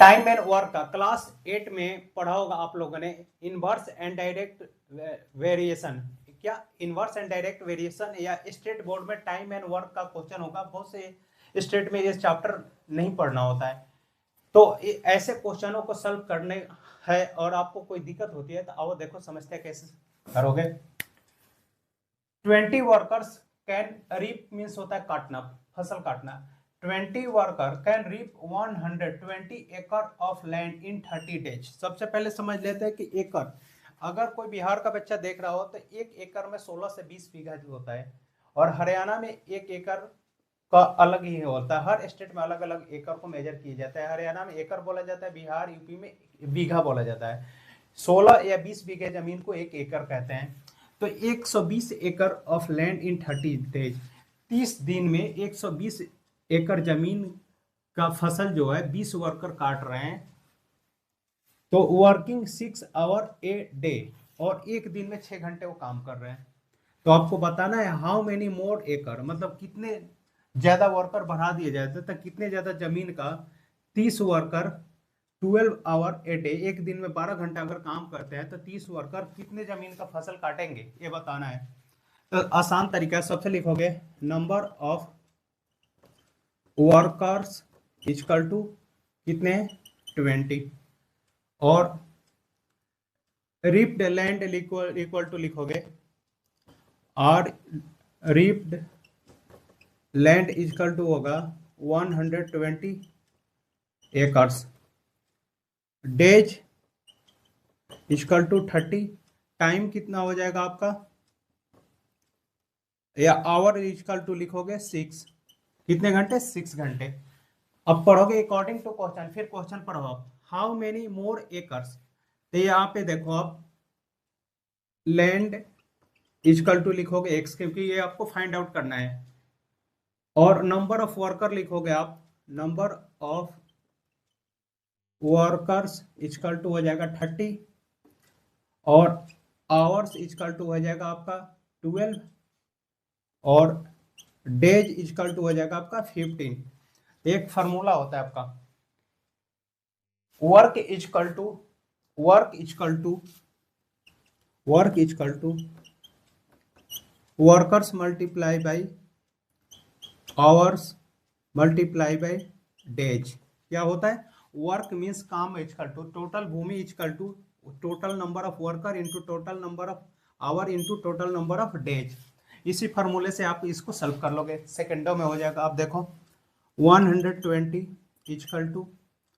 Time and work का class 8 में पढ़ा होगा आप लोगों ने, इनवर्स एंड डायरेक्ट वेरिएशन। क्या इनवर्स एंड डायरेक्ट वेरिएशन या स्टेट बोर्ड में टाइम एंड वर्क का क्वेश्चन होगा। बहुत से स्टेट में ये चैप्टर नहीं पढ़ना होता है, तो ऐसे क्वेश्चनों को सॉल्व करने है और आपको कोई दिक्कत होती है तो आओ देखो समझते हैं कैसे करोगे। 20 वर्कर्स कैन रीप मीन्स होता है काटना, फसल काटना। 20 वर्कर कैन रीप 120 एकड़ ऑफ लैंड इन 30 डेज। सबसे पहले समझ लेते हैं कि एकड़, अगर कोई बिहार का बच्चा देख रहा हो तो एक एकड़ में 16 से 20 बीघा होता है, और हरियाणा में एक एकड़ का अलग ही होता है। हर स्टेट में अलग अलग एकड़ को मेजर किया जाता है। हरियाणा में एकड़ बोला जाता है, बिहार यूपी में बीघा बोला जाता है। 16 या 20 बीघे जमीन को एक एकड़ कहते हैं। तो 120 एकड़ ऑफ लैंड इन 30 डेज, 30 दिन में 120 एकड़ जमीन का फसल जो है 20 वर्कर काट रहे हैं। तो वर्किंग 6 आवर ए डे, और एक दिन में 6 घंटे वो काम कर रहे हैं। तो आपको बताना है हाउ मेनी मोर एकड़, मतलब कितने ज्यादा वर्कर बढ़ा दिए जाते तो कितने ज्यादा जमीन का। 30 वर्कर 12 आवर ए डे, एक दिन में 12 घंटा अगर काम करते हैं तो 30 वर्कर कितने जमीन का फसल काटेंगे ये बताना है। तो आसान तरीका सबसे लिखोगे number of workers equal to कितने 20, और रिप्ड लैंड इक्वल टू लिखोगे और रिप्ड लैंड इक्वल टू होगा 120 acres. Days equal to 30, time कितना हो जाएगा आपका, या आवर इक्वल टू लिखोगे 6, कितने घंटे 6 घंटे। अब पढ़ोगे अकॉर्डिंग टू क्वेश्चन, फिर क्वेश्चन पढ़ो आप हाउ मेनी मोर एकर्स। तो यहाँ पे देखो आप लैंड इक्वल टू लिखोगे एक्स, क्योंकि ये आपको फाइंड आउट करना है, और नंबर ऑफ वर्कर लिखोगे आप, number of workers equal to हो जाएगा 30, और आवर्स इक्वल टू हो जाएगा आपका 12, और डेज इक्वल टू हो जाएगा आपका 15। एक फार्मूला होता है आपका, work equal to workers multiply by hours multiply by days. क्या होता है, वर्क मीन्स काम इक्वल टू टोटल भूमि equal to total number of worker into total number of hour into total number of days. इसी फार्मूले से आप इसको सॉल्व कर लोगे, सेकेंडों में हो जाएगा। आप देखो 120 इक्वल टू